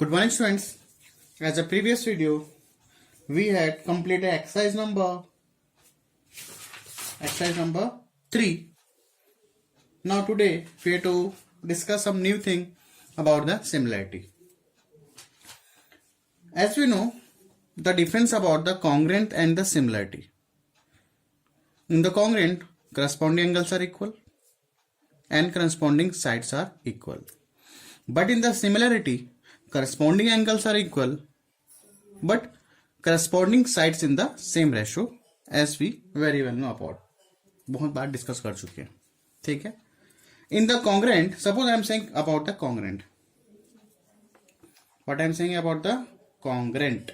Good morning, students. As a previous video, we had completed exercise number 3. Now today we have to discuss some new thing about the similarity. As we know, the difference about the congruent and the similarity. In the congruent, corresponding angles are equal and corresponding sides are equal. But in the similarity, corresponding angles are equal but corresponding sides in the same ratio, as we very well know about. बहुत बार discuss कर चुके हैं, ठीक है. In the congruent, suppose I am saying about the congruent. What I am saying about the congruent?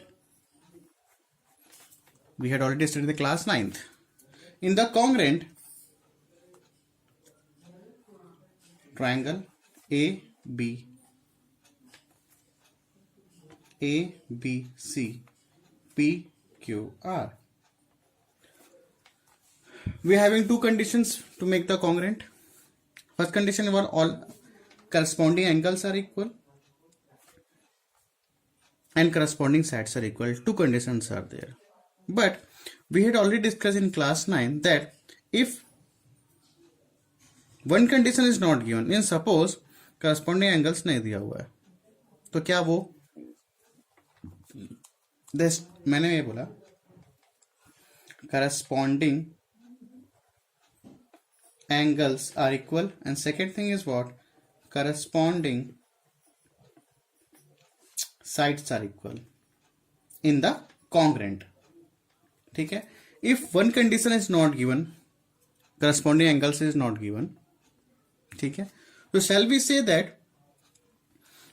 We had already studied the class 9th. In the congruent, triangle ABC, PQR. We are having two conditions to make the congruent. First condition was all corresponding angles are equal and corresponding sides are equal. Two conditions are there. But we had already discussed in class 9 that if one condition is not given, means suppose corresponding angles नहीं दिया हुआ है, तो क्या वो मैंने ये बोला corresponding angles are equal, and second thing is what, corresponding sides are equal in the congruent. ठीक है. If one condition is not given, corresponding angles is not given, ठीक है, so shall we say that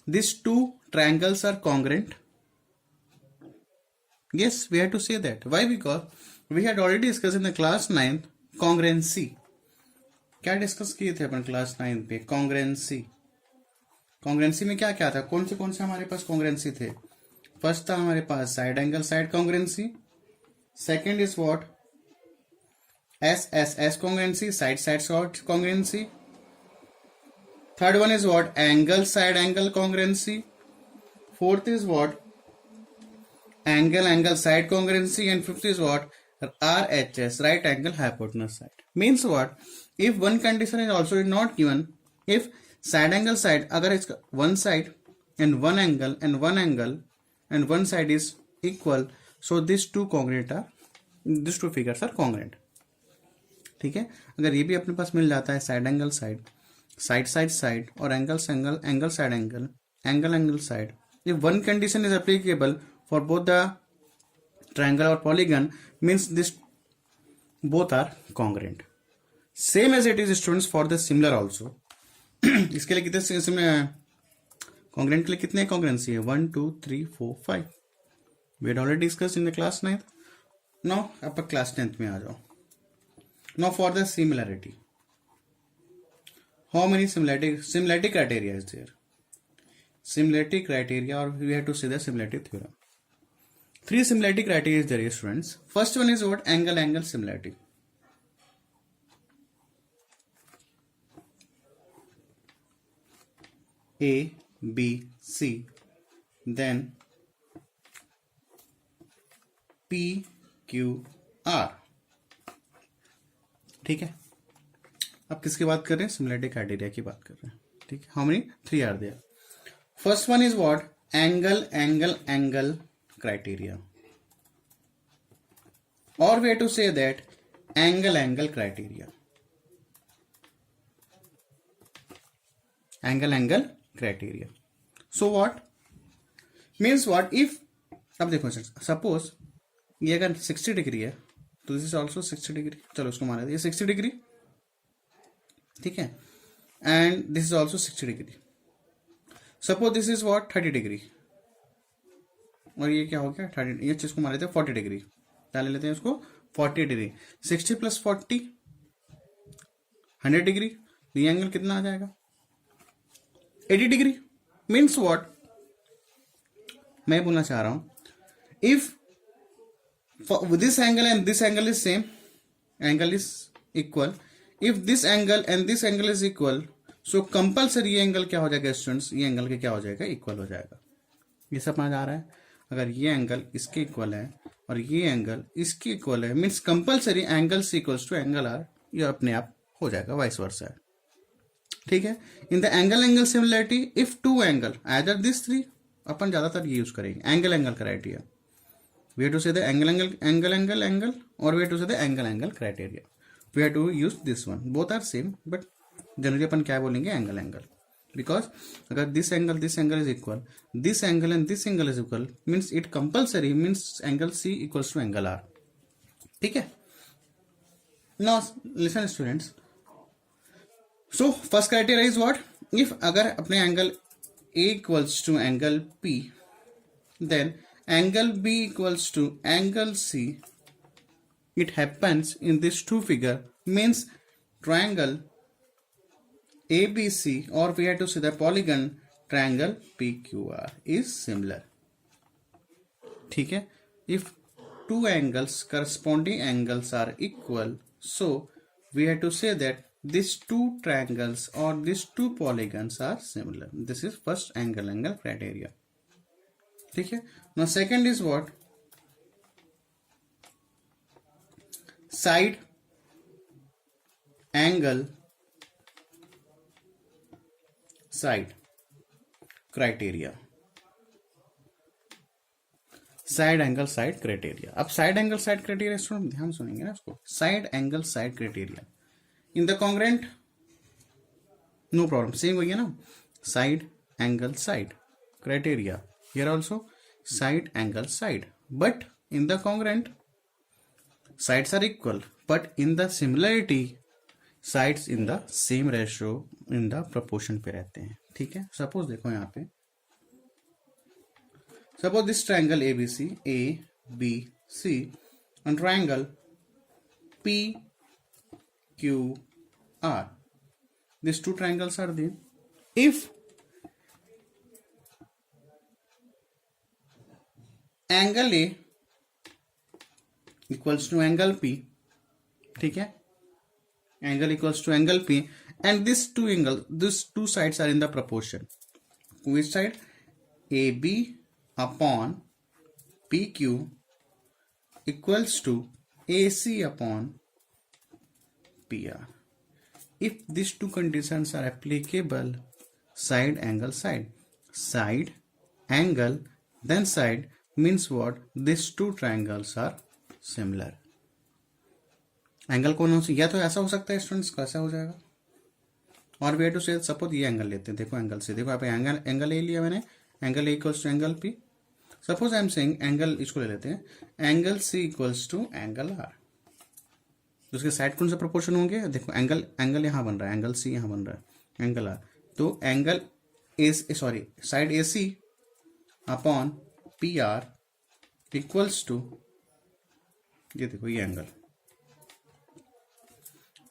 these two triangles are congruent? Yes, we have to say that. Why? Because we had already discussed in the class 9 congruency. क्या discuss किए थे अपन class 9 पे? कॉन्ग्रेंसी में क्या क्या था, कौन से हमारे पास कॉन्ग्रेंसी थे? फर्स्ट था हमारे पास side angle side congruency. Second is what, S congruency, side side congruency. Third one is what, angle side angle congruency. Fourth is what, angle side congruency. And fifth is what, RHS, right angle hypotenuse side. Means what? If one condition is also not given, if side angle side, अगर इसका one side and one angle and one side is equal, so these two figures are congruent. ठीक है. अगर ये भी अपने पास मिल जाता है साइड एंगल साइड और angle side angle side, if one condition is applicable for both the triangle or polygon, means this both are congruent. Same as it is students for the similar also. इसके लिए कितने congruent के लिए कितने congruency है? 1 2 3 4 5. We had already discussed in the class 9th. Now आप class 10th में आ जाओ. Now for the similarity, how many similarity criteria is there? Similarity criteria, or we have to say the similarity theorem. 3 similarity criteria is there, students. First one is what? Angle similarity. A, B, C, then P, Q, R. ठीक है. अब किसकी बात कर रहे हैं? Similarity criteria की बात कर रहे हैं. ठीक है. How many? 3 are there. First one is what? Angle criteria, or we have to say that angle criteria. Angle criteria. So what means what? If अब देखो सपोज ये अगर 60 डिग्री है तो दिस इज ऑल्सो 60 डिग्री. चलो उसको माना ये 60 डिग्री, ठीक है, and this is also 60 degree. Suppose this is what 30 degree और ये क्या हो गया 30. ये चीज को मान लेते हैं 40 डिग्री. क्या ले लेते हैं उसको? 40 डिग्री. 60 + 40 100 डिग्री. ये एंगल कितना आ जाएगा? 80 डिग्री. मीन्स व्हाट, मैं बोलना चाह रहा हूं, if this angle and this angle is same, angle is equal, if this angle and this angle is equal, so compulsory ये एंगल क्या हो जाएगा स्टूडेंट्स? ये एंगल के क्या हो जाएगा? इक्वल हो जाएगा. ये सब समझ आ रहा है? अगर ये एंगल इसके इक्वल है और ये एंगल इसके इक्वल है, means compulsory angle C equals to angle R, ये अपने आप हो जाएगा, वाइस वर्सा है। ठीक है। In the angle angle similarity if two angle either this three, अपन ज्यादातर ये यूज करेंगे angle angle criteria. We have to say the angle angle angle angle angle, और we have to say the angle angle criteria. We have to use this one, both are same, but generally अपन क्या बोलेंगे, angle angle. Because अगर this angle is equal, this angle and this angle is equal, means it compulsory means angle C equals to angle R. ठीक है। Now listen students, so first criteria is what, if अगर अपने angle A equals to angle P, then angle B equals to angle C, it happens in this two figure, means triangle ABC, or we have to say the polygon triangle PQR is similar. ठीक है। if two angles corresponding angles are equal, so we have to say that these two triangles or these two polygons are similar. This is first angle angle criteria. ठीक है। now second is what, side angle side criteria। Side angle side criteria. अब side angle side criteria student ध्यान सुनेंगे ना इसको, side angle side criteria in the congruent, no problem, same वही है ना, side angle side criteria, here also side angle side, but in the congruent sides are equal, but in the similarity sides in the same ratio in the proportion पे रहते हैं। ठीक है। Suppose देखो यहाँ पे, suppose this triangle ABC, ABC and triangle PQR, these two triangles are there. If angle A equals to angle P, ठीक है, angle equals to angle P, and this two sides are in the proportion, which side, AB upon PQ equals to AC upon PR. If these two conditions are applicable, side angle side angle then side means what, these two triangles are similar. Angle कौन सा, या तो ऐसा हो सकता है students, कैसा हो जाएगा, और वे टू से सपोज ये एंगल लेते हैं, देखो एंगल से, देखो यहाँ पे एंगल ए लिया मैंने, angle A equals to angle P, suppose I am saying angle, इसको ले लेते हैं, angle C equals to angle R, उसके साइड कौन से प्रोपोर्शन होंगे, देखो एंगल यहाँ बन रहा है, एंगल सी यहाँ बन रहा है, एंगल आर, तो angle A sorry side A C upon P R equals to, ये देखो ये angle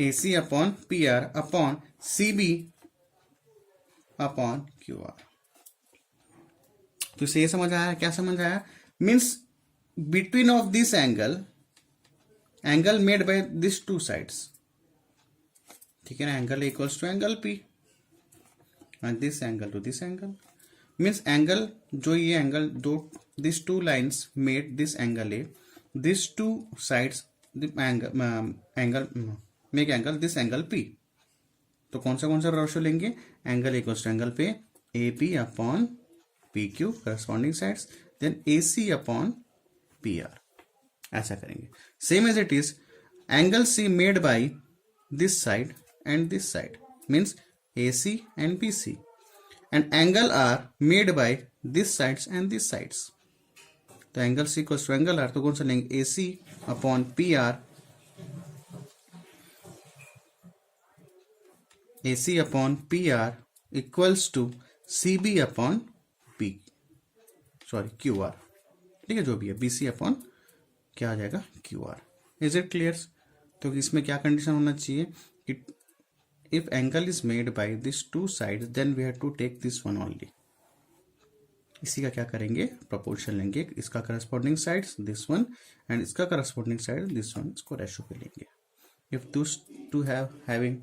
AC upon PR upon CB upon QR। तो इसे ये समझ आया, क्या समझ आया, means between of this angle made by this two sides, ठीक है ना, angle equals to angle P and this angle to this angle, means angle जो ये एंगल दो, this two lines made this angle A, these two sides angle make angle this angle P। तो कौन सा ratio लेंगे, angle equals to angle पे AP upon PQ corresponding sides, then AC upon PR, ऐसा करेंगे। Same as it is angle C made by this side and this side, means AC and BC, and angle R made by this sides and this sides, तो angle C equals to angle R, तो कौन सा लेंगे, AC upon PR, AC upon PR equals to CB upon QR, ठीक है, जो भी है BC अपॉन क्या आ जाएगा QR। Is it clear? तो इसमें क्या कंडीशन होना चाहिए, if angle is made by this two sides then we have to take this one only. इसी का क्या करेंगे, प्रोपोर्शन लेंगे, इसका corresponding sides this one and इसका करस्पॉन्डिंग साइड दिस वन, इसको रेशो पे लेंगे। If this two having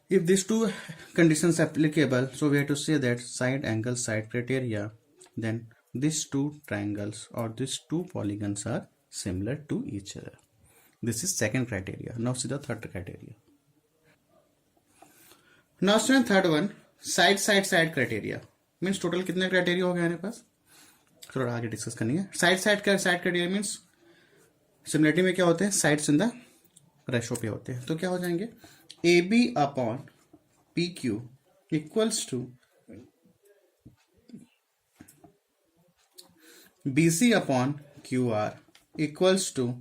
If these two conditions applicable, so we have to say that side angle side criteria, then these two triangles or these two polygons are similar to each other. This is second criteria. Now see the third criteria. Now student third one, side side side criteria. Means total कितने criteria हो गए हमारे पास, थोड़ा आगे discuss करनी है. Side side criteria means similarity में क्या होते हैं, साइड्स इन द रेशो पे होते हैं. तो क्या हो जाएंगे, A B upon P Q equals to B C upon Q R equals to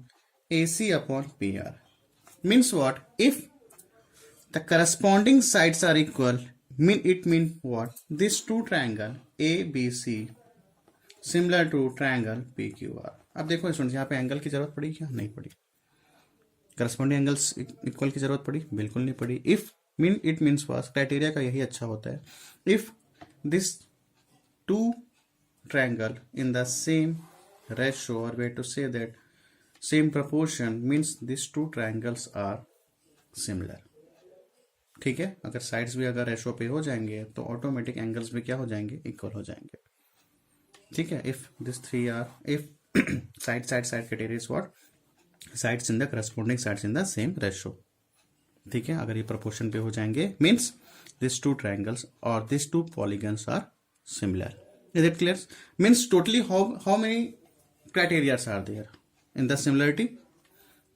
A C upon P R. Means what, if the corresponding sides are equal, it mean what, this two triangle ABC similar to triangle PQR. अब देखो students, यहाँ पे angle की जरूरत पड़ी क्या, नहीं पड़ी. करस्पॉन्डिंग एंगल्स इक्वल की जरूरत पड़ी, बिल्कुल नहीं पड़ी. If it means was, criteria का यही अच्छा होता है, if this two triangle in the same ratio or way to say that same proportion means these two triangles are similar. ठीक है, अगर साइड्स भी अगर रेशो पे हो जाएंगे तो ऑटोमेटिक एंगल्स भी क्या हो जाएंगे, इक्वल हो जाएंगे. ठीक है, if this three are, if side side side criteria is what, sides in the corresponding sides in the same ratio. ठीक है, अगर ये प्रोपोर्शन पे हो जाएंगे मीन्स दिस टू ट्रायंगल्स और this two polygons are similar. Is it clear? Means totally how many criterias are there in the similarity.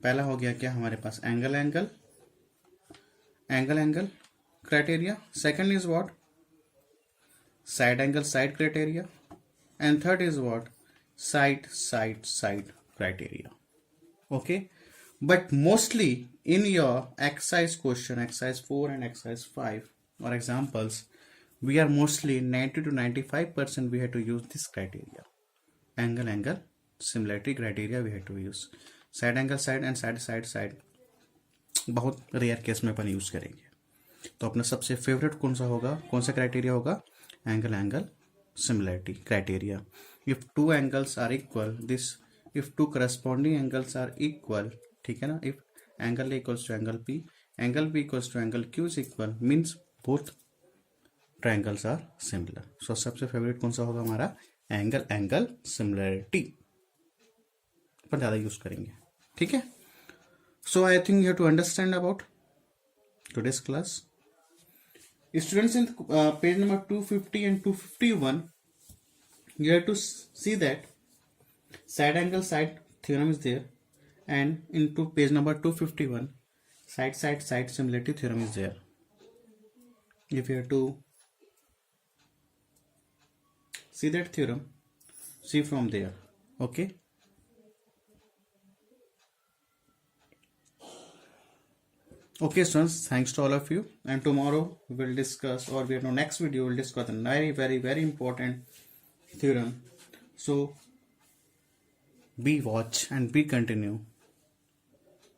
पहला हो गया क्या हमारे पास, angle angle angle criteria. Second is what, side angle side criteria. And third is what, side criteria. Okay, but mostly in your exercise question, exercise 4 and exercise 5 or examples, we are mostly 90 to 95% we have to use this criteria, angle similarity criteria we have to use. Side angle side and side बहुत rare case में अपन use करेंगे. तो अपना सबसे favourite कौन सा होगा, कौन सा क्राइटेरिया होगा, angle similarity criteria. If two angles are equal, this if two corresponding angles are equal, ठीक है ना, if angle equals to angle P equals to angle Q is equal, means both triangles are similar. So सबसे favourite कौन सा होगा हमारा, angle similarity अपन ज्यादा use करेंगे. ठीक है, so I think you have to understand about today's class. Students, in page number 250 and 251 you have to see that side angle side theorem is there, and into page number 251 side similarity theorem is there. If you have to see that theorem, see from there. Okay, okay students, thanks to all of you, and tomorrow we will discuss, or we know next video will discuss a very important theorem. So be watch and be continue